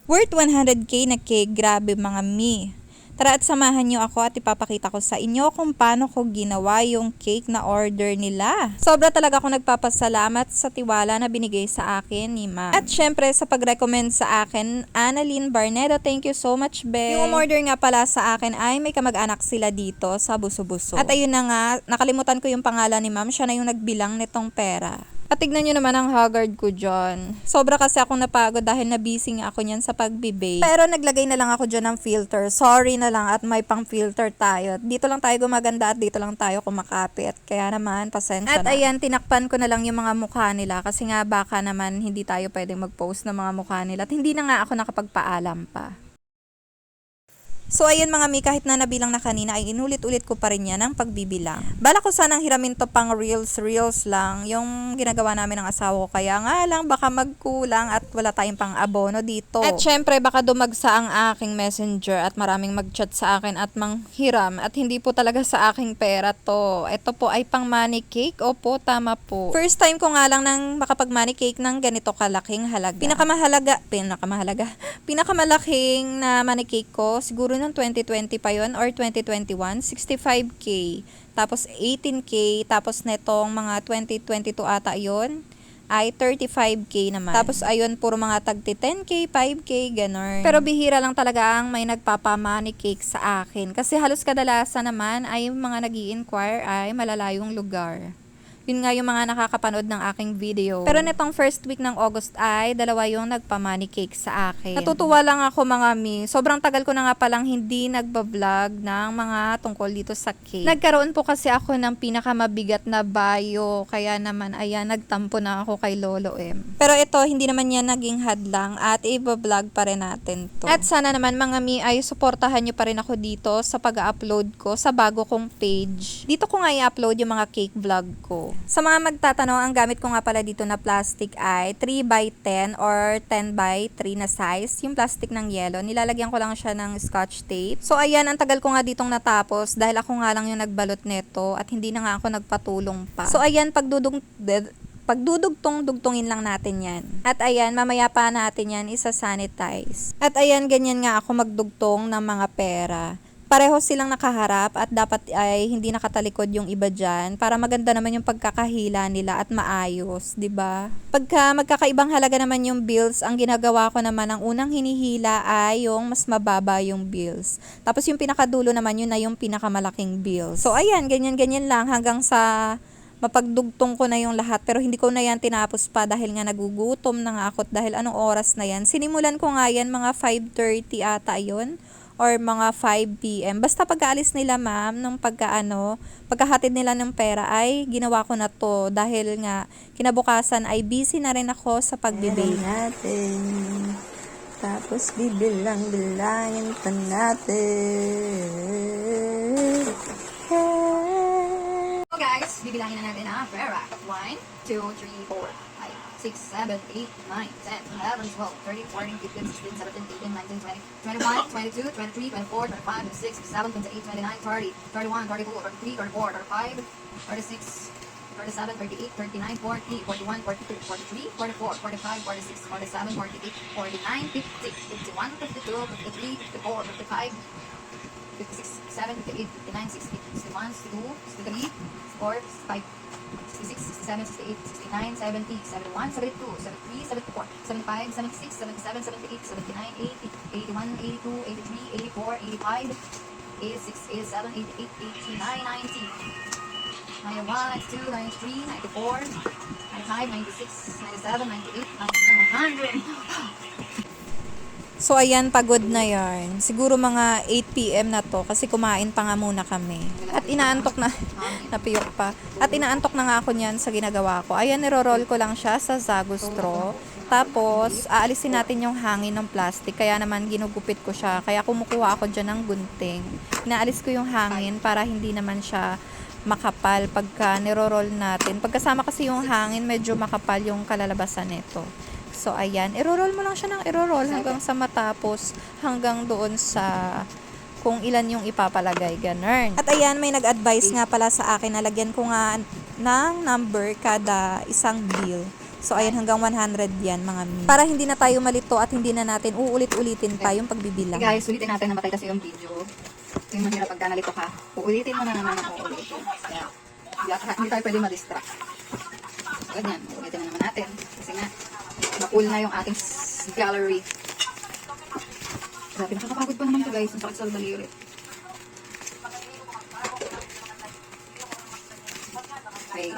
Worth 100k na cake, grabe mga mi. Tara at samahan niyo ako at ipapakita ko sa inyo kung paano ko ginawa yung cake na order nila. Sobra talaga ako nagpapasalamat sa tiwala na binigay sa akin ni ma'am. At syempre sa pag-recommend sa akin, Annalyn Barnedo, thank you so much, be. Yung order nga pala sa akin ay may kamag-anak sila dito sa Buso-Buso. At ayun na nga, nakalimutan ko yung pangalan ni ma'am, siya na yung nagbilang nitong pera. At tignan nyo naman ang haggard ko dyan. Sobra kasi akong napagod dahil na-busy nga ako niyan sa pagbibake. Pero naglagay na lang ako dyan ng filter. Sorry na lang at may pang filter tayo. Dito lang tayo gumaganda at dito lang tayo kumakapit. Kaya naman, pasensya na. At ayan, tinakpan ko na lang yung mga mukha nila kasi nga baka naman hindi tayo pwedeng mag-post ng mga mukha nila. At hindi na nga ako nakapagpaalam pa. So ayun mga mi, kahit na nabilang na kanina ay inulit-ulit ko pa rin yan ang pagbibilang. Bala ko sanang hiramin to pang reels lang, yung ginagawa namin ng asawa ko. Kaya nga lang baka magkulang at wala tayong pang abono dito. At syempre baka dumagsa ang aking messenger at maraming mag-chat sa akin at manghiram. At hindi po talaga sa aking pera to. Ito po ay pang money cake. Opo, tama po. First time ko nga lang nang makapag money cake ng ganito kalaking halaga. Pinakamalaking na money cake ko, siguro noong 2020 pa yon or 2021, 65k. Tapos 18k, tapos netong mga 2022 ata yon ay 35k naman. Tapos ayun, puro mga tagti 10k, 5k, ganon. Pero bihira lang talaga ang may nagpapa-money cake sa akin. Kasi halos kadalasan naman ay mga nag-i-inquire ay malalayong lugar. Yun nga yung mga nakakapanood ng aking video. Pero netong first week ng August ay dalawa yung nagpa-money cake sa akin. Natutuwa lang ako mga mi. Sobrang tagal ko na nga palang hindi nagbablog ng mga tungkol dito sa cake. Nagkaroon po kasi ako ng pinakamabigat na bio. Kaya naman ayan, nagtampo na ako kay Lolo M. Pero ito, hindi naman yan naging hadlang at i-vlog pa rin natin to. At sana naman mga mi ay suportahan nyo pa rin ako dito sa pag-upload ko sa bago kong page. Dito ko nga i-upload yung mga cake vlog ko. Sa mga magtatanong, ang gamit ko nga pala dito na plastic ay 3x10 or 10x3 na size. Yung plastic ng yellow, nilalagyan ko lang siya ng scotch tape. So ayan, ang tagal ko nga ditong natapos dahil ako nga lang yung nagbalot neto at hindi na nga ako nagpatulong pa. So ayan, pagdudugtong-dugtongin lang natin yan. At ayan, mamaya pa natin yan isa-sanitize. At ayan, ganyan nga ako magdugtong ng mga pera. Pareho silang nakaharap at dapat ay hindi nakatalikod yung iba dyan para maganda naman yung pagkakahila nila at maayos, 'di ba? Pagka magkakaibang halaga naman yung bills, ang ginagawa ko naman ang unang hinihila ay yung mas mababa yung bills. Tapos yung pinakadulo naman yun na yung pinakamalaking bills. So ayan, ganyan-ganyan lang hanggang sa mapagdugtong ko na yung lahat, pero hindi ko na yan tinapos pa dahil nga nagugutom na nga ako dahil anong oras na yan. Sinimulan ko nga yan mga 5:30 ata yun or mga 5 p.m. Basta pagkaalis nila ma'am, nung pagkahatid nila ng pera ay ginawa ko na to dahil nga kinabukasan ay busy na rin ako sa pagbibake natin. Tapos bibilang-bilangin pa natin. So guys, bibilangin na natin ang pera. 1, 2, 3, 4, 5, 6, 7, 8, 9, 10, 11, 12, 13, 14, 15, 16, 17, 18, 19, 20, 21, 22, 23, 24, 25, 26, 27, 28, 29, 30, 31, 32, 33, 34, 35, 36, 37, 38, 39, 40, 41, 42, 43, 44, 45, 46, 47, 48, 49, 50, 51, 52, 53, 54, 55, 56, 7, 58, 59, 60, 61, 62, 63, 64, 65, 66, 67, 68, 69, 70, 71, 72, 73, 74, 75, 76, 77, 78, 79, 80, 81, 82, 83, 84, 85, 86, 87, 88, 89, 90, 91, 92, 93, 94, 95, 96, 97, 98, 99, 100. So ayan, pagod na yarn. Siguro mga 8 p.m. na to kasi kumain pa nga muna kami. At inaantok na, napiyok pa. At inaantok na nga ako niyan sa ginagawa ko. Ayan, niro-roll ko lang siya sa Zago straw. Tapos, aalisin natin yung hangin ng plastic. Kaya naman ginugupit ko siya. Kaya kumukuha ako dyan ng gunting. Inaalis ko yung hangin para hindi naman siya makapal pagka niro-roll natin. Pagkasama kasi yung hangin, medyo makapal yung kalalabasan nito. So, ayan. I-roll mo lang siya ng i-roll hanggang sa matapos, hanggang doon sa kung ilan yung ipapalagay. Ganun. At ayan, may nag-advise nga pala sa akin na lagyan ko nga ng number kada isang bill. So, ayan, hanggang 100 yan, mga mi. Para hindi na tayo malito at hindi na natin uulit-ulitin pa yung pagbibilang. Okay guys, ulitin natin, namatay kasi yung video. Ito yung mahirap pagka nalito ka. Uulitin mo na naman ang uulitin. Kaya, hindi tayo pwede ma-distract. So, ganyan, uulitin na naman natin. Kasi nga, na-pull na yung ating gallery. Grabe, nakakapagod pa naman ito guys. Ang sakit sa daliri. Okay,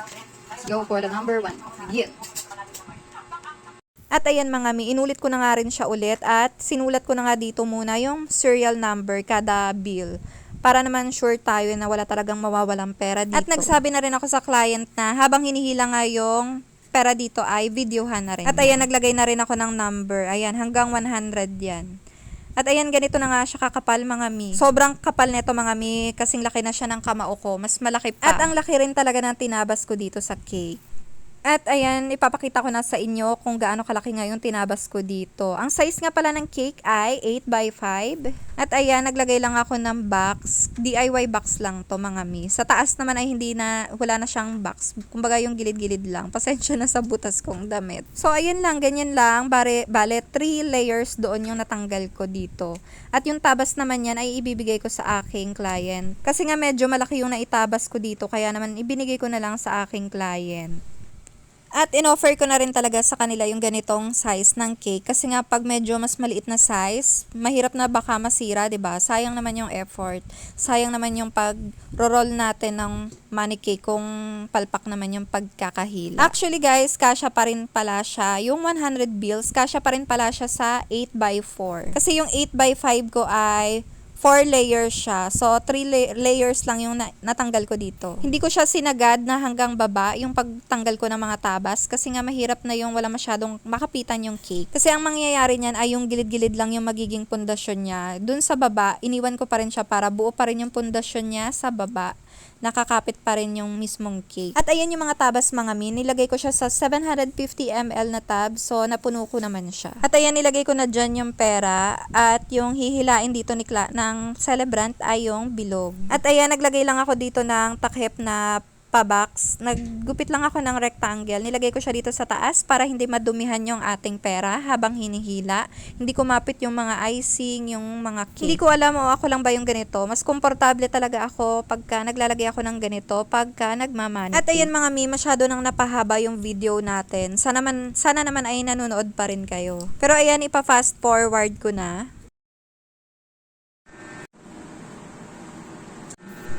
let's go for the number 1. Begin. At ayan mga mi, inulit ko na nga rin siya ulit at sinulat ko na nga dito muna yung serial number kada bill. Para naman sure tayo na wala talagang mawawalang pera dito. At nagsabi na rin ako sa client na habang hinihila nga yung pera dito ay videohan na rin. At ayan, naglagay na rin ako ng number. Ayan, hanggang 100 yan. At ayan, ganito na nga siya kakapal mga mi. Sobrang kapal nito mga mi, kasing laki na siya ng kamao ko. Mas malaki pa. At ang laki rin talaga ng tinabas ko dito sa cake. At ayan, ipapakita ko na sa inyo kung gaano kalaki nga yung tinabas ko dito. Ang size nga pala ng cake ay 8x5. At ayan, naglagay lang ako ng box. DIY box lang to mga mi. Sa taas naman ay wala na siyang box. Kumbaga yung gilid-gilid lang. Pasensya na sa butas kong damit. So ayan lang, ganyan lang. Bale 3 layers doon yung natanggal ko dito. At yung tabas naman yan ay ibibigay ko sa aking client. Kasi nga medyo malaki yung naitabas ko dito. Kaya naman ibinigay ko na lang sa aking client. At in-offer ko na rin talaga sa kanila yung ganitong size ng cake. Kasi nga pag medyo mas maliit na size, mahirap na baka masira, 'di ba? Sayang naman yung effort. Sayang naman yung pag-roll natin ng money cake kung palpak naman yung pagkakahila. Actually guys, kasya pa rin pala siya. Yung 100 bills, kasya pa rin pala siya sa 8x4. Kasi yung 8x5 ko ay 4 layers siya. So, 3 layers lang yung natanggal ko dito. Hindi ko siya sinagad na hanggang baba yung pagtanggal ko ng mga tabas kasi nga mahirap na yung wala masyadong makapitan yung cake. Kasi ang mangyayari niyan ay yung gilid-gilid lang yung magiging pundasyon niya. Dun sa baba, iniwan ko pa rin siya para buo pa rin yung pundasyon niya sa baba. Nakakapit pa rin yung mismong cake. At ayan yung mga tabas mga min, nilagay ko siya sa 750 ml na tab, so napuno ko naman siya. At ayan, nilagay ko na dyan yung pera at yung hihilain dito ng celebrant ay yung bilog. At ayan, naglagay lang ako dito ng takip na pa-box. Naggupit lang ako ng rectangle. Nilagay ko siya dito sa taas para hindi madumihan yung ating pera habang hinihila. Hindi kumapit yung mga icing, yung mga cake. Hindi ko alam o ako lang ba yung ganito. Mas komportable talaga ako pagka naglalagay ako ng ganito, pagka nagmamani. At ayan mga mi, masyado nang napahaba yung video natin. Sana naman ay nanonood pa rin kayo. Pero ayan, ipa-fast forward ko na.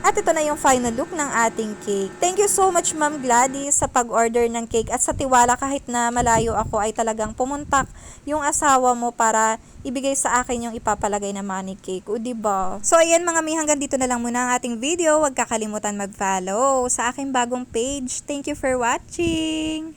At ito na yung final look ng ating cake. Thank you so much Ma'am Gladys sa pag-order ng cake at sa tiwala kahit na malayo ako ay talagang pumuntak yung asawa mo para ibigay sa akin yung ipapalagay na money cake. O diba? So ayan mga mi, hanggang dito na lang muna ang ating video. Huwag kakalimutan mag-follow sa aking bagong page. Thank you for watching!